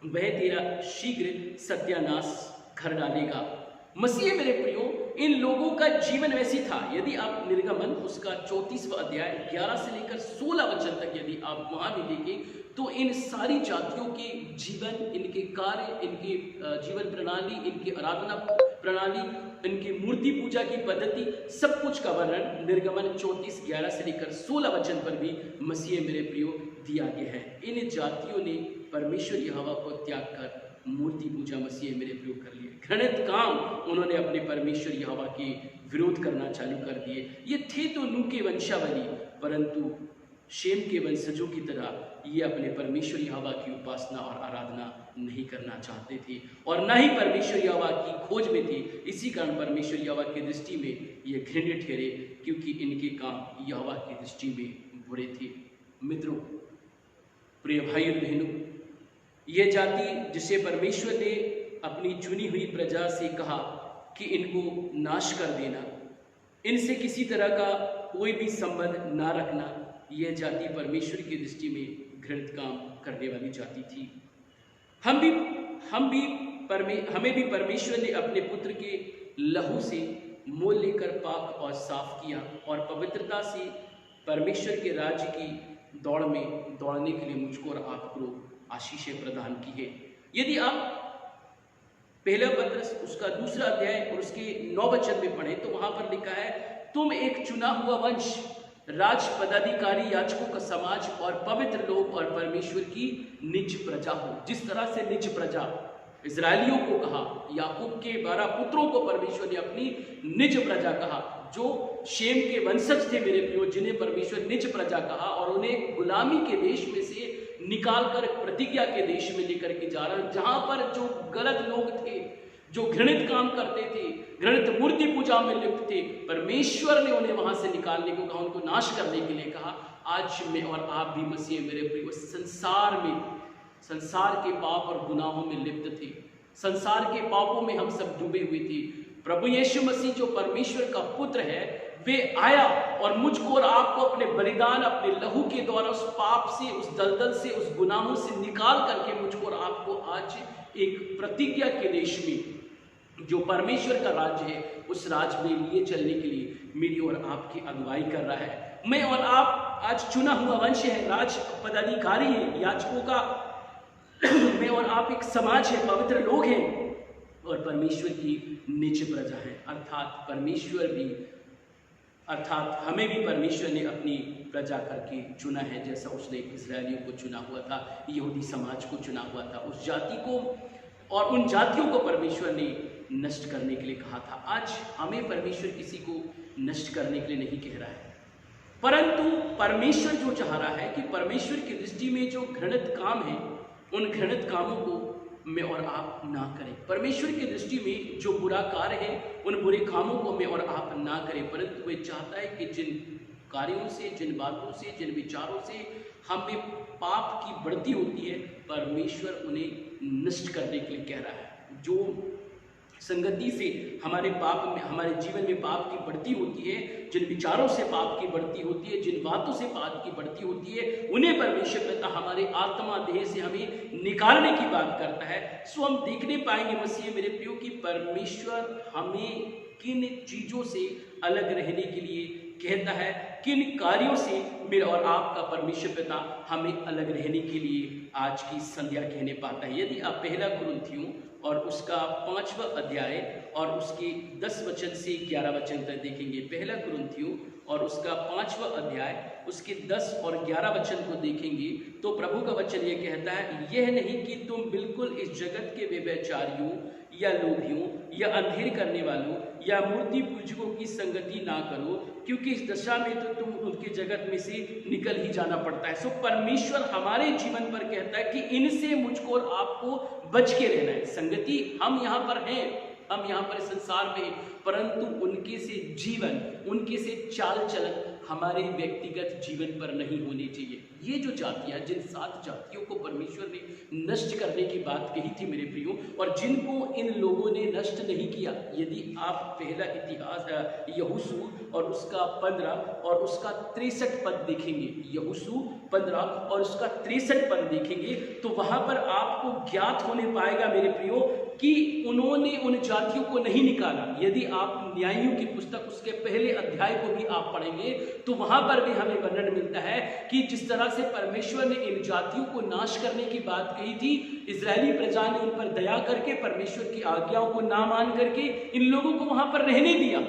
वह तेरा शीघ्र सत्यानाश कर डालेगा। मसीह मेरे प्रियो, इन लोगों का जीवन वैसी था। यदि आप निर्गमन उसका 34वां अध्याय 11 से लेकर 16 वचन तक यदि आप वहां भी देखें, तो इन सारी जातियों के जीवन, इनके कार्य, इनके जीवन प्रणाली, इनकी आराधना प्रणाली, इनकी मूर्ति पूजा की पद्धति, सब कुछ का वर्णन निर्गमन 34:11 से लेकर 16 वचन पर भी मसीह मेरे प्रियो दिया गया है। इन जातियों ने परमेश्वर यहोवा को त्याग कर मूर्ति पूजा मसीह मेरे प्रियो कर लिए। घृणित काम उन्होंने अपने परमेश्वर यहोवा के विरोध करना चालू कर दिए। ये थे तो नूह के वंशावली, परंतु शेम के वंशजों की तरह ये अपने परमेश्वर यहोवा की उपासना और आराधना नहीं करना चाहते थे और न ही परमेश्वर यहोवा की खोज में थे। इसी कारण परमेश्वर यहोवा की दृष्टि में ये घृणित ठहरे, क्योंकि इनके काम यहोवा की दृष्टि में बुरे थे। मित्रों, प्रिय भाइयों बहनों, यह जाति जिसे परमेश्वर ने अपनी चुनी हुई प्रजा से कहा कि इनको नाश कर देना, इनसे किसी तरह का कोई भी संबंध ना रखना, यह जाति परमेश्वर की दृष्टि में घृणित काम करने वाली जाति थी। हमें भी परमेश्वर ने अपने पुत्र के लहू से मोल लेकर पाक और साफ किया और पवित्रता से परमेश्वर के राज्य की दौड़ में दौड़ने के लिए मुझको और आपको आशीषें प्रदान की है। यदि आप पहला पत्रस उसका 2 अध्याय और उसके 9 वचन में पढ़े, तो वहां पर लिखा है, तुम एक चुना हुआ वंश, राज पदाधिकारी, याजकों का समाज और पवित्र लोग और परमेश्वर की निज प्रजा हो। जिस तरह से निज प्रजा, इजरायलियों को कहा, याकूब के 12 पुत्रों को परमेश्वर ने अपनी निज प्रजा कहा, जो शेम के वंशज थे मेरे प्रियो, जिन्हें परमेश्वर निज प्रजा कहा और उन्हें गुलामी के देश में से निकालकर प्रतिज्ञा के देश में लेकर के जा रहा है, जहां पर जो गलत लोग थे, जो घृणित काम करते थे, घृणित मूर्ति पूजा में लिप्त थे, परमेश्वर ने उन्हें वहां से निकालने को कहा, उनको नाश करने के लिए कहा। आज मैं और आप भी मसीह मेरे प्रिय संसार के पाप और गुनाहों में लिप्त थे, संसार के पापों में हम सब डूबे हुए थे। प्रभु यीशु मसीह जो परमेश्वर का पुत्र है, वे आया और मुझको और आपको अपने बलिदान, अपने लहू के द्वारा उस पाप से, उस दलदल से, उस गुनाहों से निकाल करके मुझको और आपको आज एक प्रतिज्ञा के देश में, जो परमेश्वर का राज्य है, उस राज्य में लिए चलने के लिए मेरी और आपकी अगुवाई कर रहा है। मैं और आप आज चुना हुआ वंश है, राज पदाधिकारी है, याजकों का मैं और आप एक समाज है, पवित्र लोग हैं और परमेश्वर की निज प्रजा है। अर्थात हमें भी परमेश्वर ने अपनी प्रजा करके चुना है, जैसा उसने इस्राएलियों को चुना हुआ था, यहूदी समाज को चुना हुआ था, उस जाति को और उन जातियों को परमेश्वर ने नष्ट करने के लिए कहा था। आज हमें परमेश्वर किसी को नष्ट करने के लिए नहीं कह रहा है, परंतु परमेश्वर जो चाह रहा है कि परमेश्वर की दृष्टि में जो घृणित काम है, उन घृणित कामों को मैं और आप ना करें। परमेश्वर की दृष्टि में जो बुरा कार्य है, उन बुरे कामों को मैं और आप ना करें, परंतु वे चाहता है कि जिन कार्यों से, जिन बातों से, जिन विचारों से हमें पाप की बढ़ती होती है, परमेश्वर उन्हें नष्ट करने के लिए कह रहा है। जो संगति से हमारे पाप में, हमारे जीवन में पाप की बढ़ती होती है, जिन विचारों से पाप की बढ़ती होती है, जिन बातों से पाप की बढ़ती होती है, उन्हें परमेश्वर पिता हमारे आत्मा देह से हमें निकालने की बात करता है। सो हम देखने पाएंगे मसीह मेरे प्रियो कि परमेश्वर हमें किन चीजों से अलग रहने के लिए कहता है, किन कार्यों से मेरा और आपका परमेश्वर पिता हमें अलग रहने के लिए आज की संध्या कहने पाता है। यदि आप पहला कुरिन्थियों और उसका 5वां अध्याय और उसके 10 वचन से 11 वचन तक देखेंगे, पहला कुरिन्थियों और उसका 5वां अध्याय उसके 10 और 11 वचन को देखेंगे, तो प्रभु का वचन ये कहता है, यह नहीं कि तुम बिल्कुल इस जगत के व्यभिचारियों या लोभियों या अंधेर करने वालों या मूर्ति पूजकों की संगति ना करो, क्योंकि इस दशा में तो तुम उनके जगत में से निकल ही जाना पड़ता है। सो परमेश्वर हमारे जीवन पर कहता है कि इनसे मुझको और आपको बच के रहना है। संगति हम यहाँ पर हैं, हम यहाँ पर संसार में, परंतु उनके से जीवन, उनके से चाल चलन हमारे व्यक्तिगत जीवन पर नहीं होनी चाहिए। ये जो जातियां, जिन 7 जातियों को परमेश्वर ने नष्ट करने की बात कही थी मेरे प्रियो, और जिनको इन लोगों ने नष्ट नहीं किया, यदि आप पहला इतिहास यहोशू और उसका 15 और उसका 63 पद देखेंगे, यहोशू 15 और उसका 63 पद देखेंगे, तो वहां पर आपको ज्ञात होने पाएगा मेरे प्रियो कि उन्होंने उन जातियों को नहीं निकाला। यदि आप न्यायियों की पुस्तक उसके पहले अध्याय को भी आप पढ़ेंगे, तो वहां पर भी हमें वर्णन मिलता है कि जिस तरह से परमेश्वर ने इन जातियों को नाश करने की बात कही थी, इजरायली प्रजा ने उन पर दया करके, परमेश्वर की आज्ञाओं को ना मान करके इन लोगों को वहां पर रहने दिया।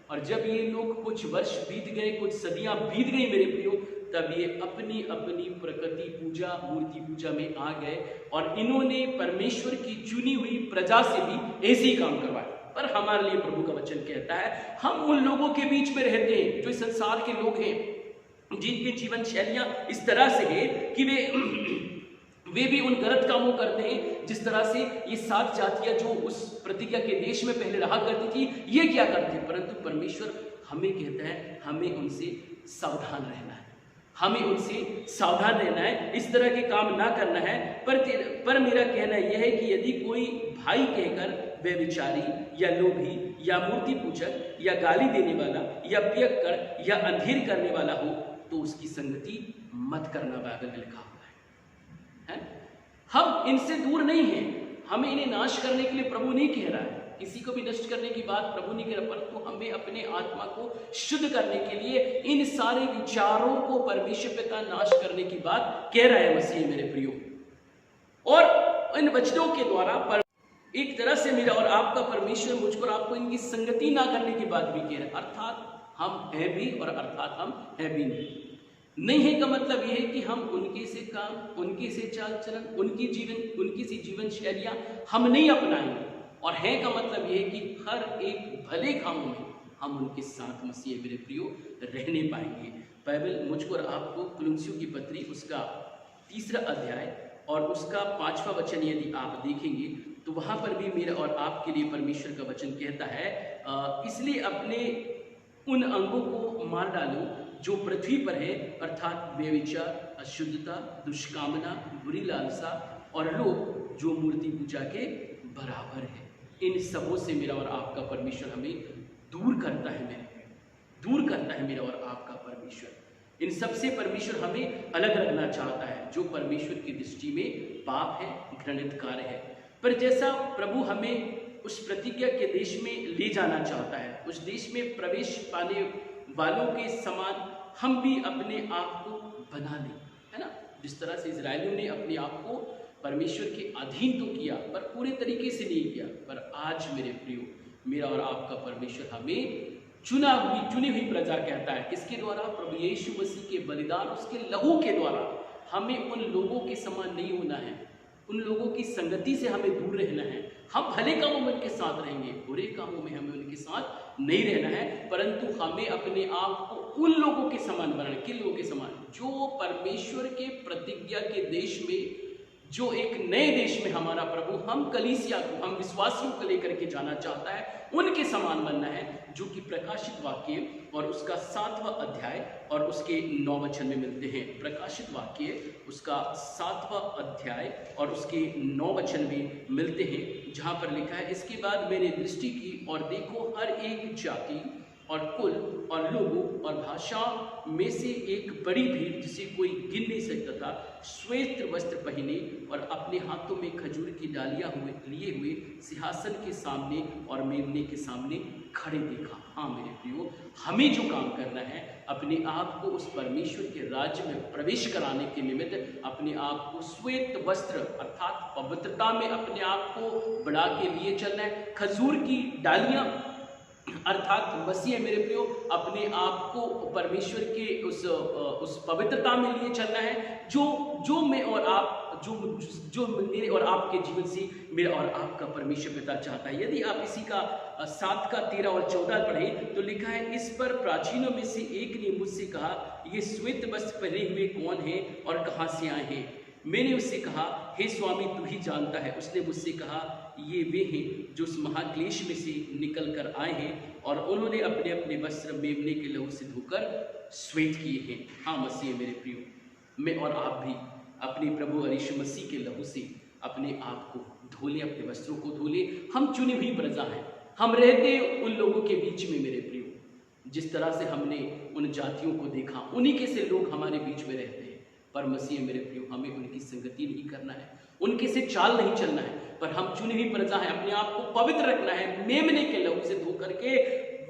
और जब ये लोग कुछ वर्ष बीत गए, कुछ सदियां बीत गई मेरे प्रियो, तब ये अपनी अपनी प्रकृति पूजा, मूर्ति पूजा में आ गए और इन्होंने परमेश्वर की चुनी हुई प्रजा से भी ऐसे ही काम करवाए। पर हमारे लिए प्रभु का वचन कहता है, हम उन लोगों के बीच में रहते हैं जो संसार के लोग हैं, जिनकी जीवन शैलियां इस तरह से है कि वे भी उन गलत कामों करते हैं, जिस तरह से ये 7 जातियां जो उस प्रतिज्ञा के देश में पहले रहा करती थी, ये क्या करते हैं। परंतु परमेश्वर हमें कहता है, हमें उनसे सावधान रहना है, हमें उनसे सावधान रहना है, इस तरह के काम ना करना है। पर मेरा कहना यह है कि यदि कोई भाई कहकर व्यभिचारी या लोभी या मूर्ति पूजक या गाली देने वाला या पियक्कड़ या अंधेर करने वाला हो, तो उसकी संगति मत करना, बाइबल में लिखा हुआ है। हम इनसे दूर नहीं हैं, हमें इन्हें नाश करने के लिए प्रभु नहीं कह रहा है, किसी को भी नष्ट करने की बात प्रभु नहीं कह रहा, परंतु हमें अपने आत्मा को शुद्ध करने के लिए इन सारे विचारों को परमेश्वर पिता नाश करने की बात कह रहा है मसीह मेरे प्रियो। और इन वचनों के द्वारा एक तरह से मेरा और आपका परमेश्वर मुझको और आपको इनकी संगति ना करने की बात भी कह रहा है। अर्थात हम है भी और अर्थात हम है भी नहीं। नहीं है का मतलब यह है कि हम उनके से काम, उनके से चाल चलन, उनकी सी जीवन शैलियाँ हम नहीं अपनाएंगे। और है का मतलब यह है कि हर एक भले कामों में हम उनके साथ मसीह मेरे प्रियो रहने पाएंगे। बाइबल मुझको और आपको कुलुस्सियों की पत्री उसका 3 अध्याय और उसका 5वां वचन यदि आप देखेंगे तो वहाँ पर भी मेरा और आपके लिए परमेश्वर का वचन कहता है, इसलिए अपने उन अंगों को मार डालो जो पृथ्वी पर है, अर्थात व्यभिचार, अशुद्धता, दुष्कामना, बुरी लालसा और लोभ जो मूर्ति पूजा के बराबर है। इन सबों से मेरा और आपका परमेश्वर हमें दूर करता है, दूर करता है मेरा और आपका परमेश्वर। इन सबसे परमेश्वर हमें अलग रखना चाहता है, जो परमेश्वर की दृष्टि में पाप है, घृणित कार्य है। पर जैसा प्रभु हमें उस प्रतिज्ञा के देश में ले जाना चाहता है, उस देश में प्रवेश पाने वालों के समान हम भी अपने आप को बना लें, है ना। जिस तरह से इजरायलियों ने अपने आप को परमेश्वर के अधीन तो किया पर पूरे तरीके से नहीं किया, पर आज मेरे प्रियो मेरा और आपका परमेश्वर हमें चुनी हुई प्रजा कहता है। किसके द्वारा? प्रभु यीशु मसीह के बलिदान, उसके लहू के द्वारा। हमें उन लोगों के समान नहीं होना है, उन लोगों की संगति से हमें दूर रहना है। हम भले कामों में उनके साथ रहेंगे, बुरे कामों में हमें उनके साथ नहीं रहना है, परंतु हमें अपने आप को उन लोगों के समान बनाना। किन लोगों के समान? जो परमेश्वर के प्रतिज्ञा के देश में, जो एक नए देश में हमारा प्रभु हम कलीसिया को, हम विश्वासियों को लेकर के जाना चाहता है, उनके समान बनना है, जो कि प्रकाशित वाक्य और उसका 7वां अध्याय और उसके 9 वचन में मिलते हैं। प्रकाशित वाक्य उसका 7वां अध्याय और उसके 9 वचन में मिलते हैं, जहां पर लिखा है, इसके बाद मैंने दृष्टि की और देखो हर एक जाति और कुल और लोगों और भाषा में से एक बड़ी भीड़, जिसे कोई गिन नहीं सकता था, श्वेत वस्त्र पहने और अपने हाथों में खजूर की डालियां लिए हुए सिंहासन के सामने और मेमने के सामने खड़े देखा। हाँ मेरे प्रियो, हमें जो काम करना है, अपने आप को उस परमेश्वर के राज्य में प्रवेश कराने के निमित्त अपने आप को श्वेत वस्त्र अर्थात पवित्रता में अपने आप को बढ़ा के लिए चलना है। खजूर की डालियां अर्थात मसीह मेरे प्रियो अपने आप को परमेश्वर के उस पवित्रता में लिए चलना है, जो मैं और आप, जो मेरे और आपके जीवन से मेरा और आपका परमेश्वर पिता चाहता है। यदि आप इसी का 7 का 13 और 14 पढ़ें तो लिखा है, इस पर प्राचीनों में से एक ने मुझसे कहा, ये श्वेत वस्त्र पहने हुए कौन है और कहाँ से आए हैं? मैंने उससे कहा, हे स्वामी तू ही जानता है। उसने मुझसे कहा, ये वे हैं जो उस महाक्लेश में से निकल कर आए हैं और उन्होंने अपने अपने वस्त्र मेमने के लहू से धोकर श्वेत किए हैं। हाँ मसीह मेरे प्रियो, मैं और आप भी अपने प्रभु यीशु मसीह के लहू से अपने आप को धोले, अपने वस्त्रों को धोले। हम चुनी हुई प्रजा हैं, हम रहते उन लोगों के बीच में मेरे प्रियो, जिस तरह से हमने उन जातियों को देखा, उन्हीं के से लोग हमारे बीच में रहते हैं। पर मसीह मेरे प्रियो, हमें उनकी संगति नहीं करना है, उनके से चाल नहीं चलना है, पर हम चुनी हुई प्रजा है, अपने आप को पवित्र रखना है, मेमने के लहू से धो करके,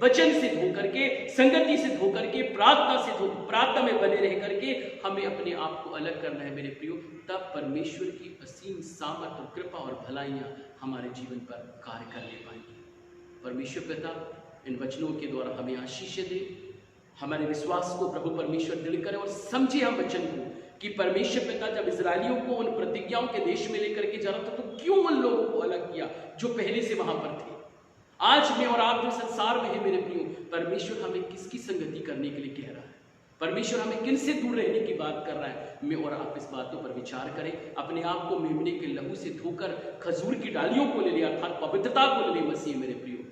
वचन से धो करके, संगति से धो करके, प्रार्थना में बने रह करके हमें अपने आप को अलग करना है मेरे प्रियो। तब परमेश्वर की असीम सामर्थ और कृपा और भलाइयाँ हमारे जीवन पर कार्य करने पाएंगी। परमेश्वर पिता इन वचनों के द्वारा हमें आशीष दे, हमारे विश्वास को प्रभु परमेश्वर दृढ़ करे और समझे हम वचन को कि परमेश्वर पिता जब इजरायलियों को उन प्रतिज्ञाओं के देश में लेकर के जा रहा था तो क्यों उन लोगों को अलग किया जो पहले से वहां पर थे। आज मैं और आप जो संसार में है मेरे प्रियो, परमेश्वर हमें किसकी संगति करने के लिए कह रहा है, परमेश्वर हमें किन से दूर रहने की बात कर रहा है। मैं और आप इस बातों पर विचार करें, अपने आप को मेमने के लहू से धोकर खजूर की डालियों को ले लिया अर्थात पवित्रता को ले ले मसीह मेरे प्रियो,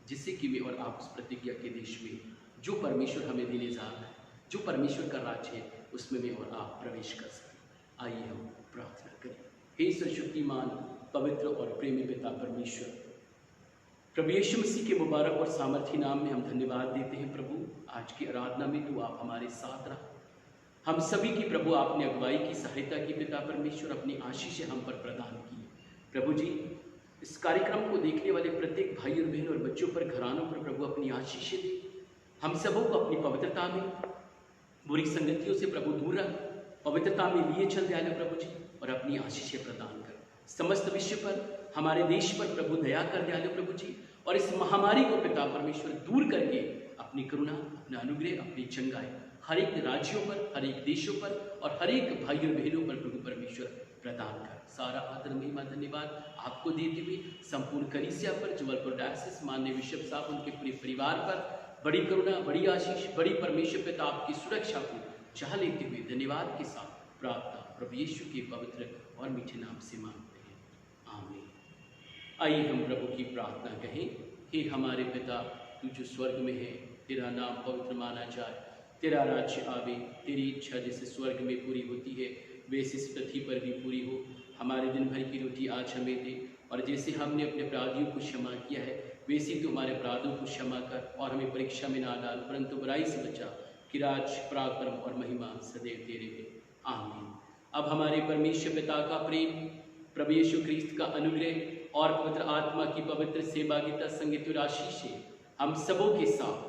जिससे कि मैं और आप उस प्रतिज्ञा के देश में जो परमेश्वर हमें देने जा रहा है, जो परमेश्वर का राज्य है, उसमें मैं और आप प्रवेश कर सकें। आइए हम प्रार्थना करें। हे सर्वशक्तिमान पवित्र और प्रेमी पिता परमेश्वर, प्रभु यीशु मसीह के मुबारक और सामर्थी नाम में हम धन्यवाद देते हैं। प्रभु आज की आराधना में तो आप हमारे साथ रहा, हम सभी की प्रभु आपने अगुवाई की, सहायता की पिता परमेश्वर, अपनी आशीष हम पर प्रदान की। प्रभु जी इस कार्यक्रम को देखने वाले प्रत्येक भाई और बहन और बच्चों पर, घरानों पर प्रभु अपनी आशीष दे। हम सबों को अपनी पवित्रता में, बुरी संगतियों से प्रभु दूर रख, पवित्रता में लिए चल दयालु प्रभु जी, और अपनी आशीषें प्रदान कर। समस्त विश्व पर, हमारे देश पर प्रभु दया कर दयालु प्रभु जी, और इस महामारी को पिता परमेश्वर दूर करके अपनी करुणा, अपना अनुग्रह, अपनी चंगाई हर एक राज्यों पर, हर एक देशों पर और हर एक भाइयों बहनों पर प्रभु परमेश्वर प्रदान कर। सारा आदर महिमा धन्यवाद आपको देते हुए संपूर्ण कलीसिया पर, जबलपुर डायसिस माननीय बिशप साहब, उनके पूरे परिवार पर बड़ी करुणा, बड़ी आशीष, बड़ी परमेश्वर पिता आपकी सुरक्षा को चाह लेते हुए धन्यवाद के साथ प्रार्थना प्रभु यीशु के पवित्र और मीठे नाम से मांगते हैं, आमीन। आइए हम प्रभु की प्रार्थना कहें। हे हमारे पिता, तू जो स्वर्ग में है, तेरा नाम पवित्र माना जाए, तेरा राज्य आवे, तेरी इच्छा जैसे स्वर्ग में पूरी होती है वैसे इस पृथ्वी पर भी पूरी हो। हमारे दिन भर की रोटी आज हमें दे, और जैसे हमने अपने अपराधियों को क्षमा किया है वैसे ही तू हमारे अपराधों को क्षमा कर, और हमें परीक्षा में ना डाल परंतु बुराई से बचा, कि राज, पराक्रम और महिमा सदैव तेरे है, आमीन। अब हमारे परमेश्वर पिता का प्रेम, प्रभु यीशु ख्रिस्त का अनुग्रह और पवित्र आत्मा की पवित्र सहभागिता, संगति और आशीष हम सबों के साथ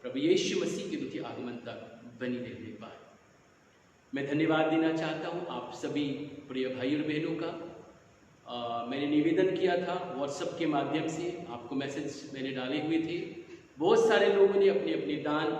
प्रभु यीशु मसीह के द्वितीय आगमन तक बनी रहने पाए। मैं धन्यवाद देना चाहता हूँ आप सभी प्रिय भाई और बहनों का। मैंने निवेदन किया था व्हाट्सएप के माध्यम से, आपको मैसेज मैंने डाले हुए थे। बहुत सारे लोगों ने अपने अपने दान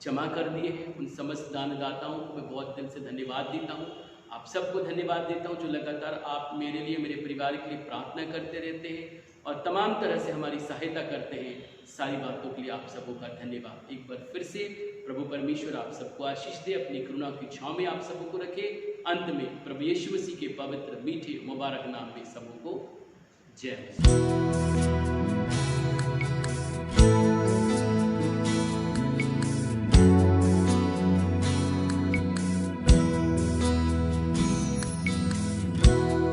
जमा कर दिए हैं। उन समस्त दानदाताओं को मैं बहुत दिल से धन्यवाद देता हूँ। आप सबको धन्यवाद देता हूँ जो लगातार आप मेरे लिए, मेरे परिवार के लिए प्रार्थना करते रहते हैं और तमाम तरह से हमारी सहायता करते हैं। सारी बातों के लिए आप सबों का धन्यवाद। एक बार फिर से प्रभु परमेश्वर आप सबको आशीष दे, अपनी करुणा की छांव में आप सबों को रखे। अंत में प्रभु यीशु मसीह के पवित्र मीठे मुबारक नाम में सबों को जय मसीह।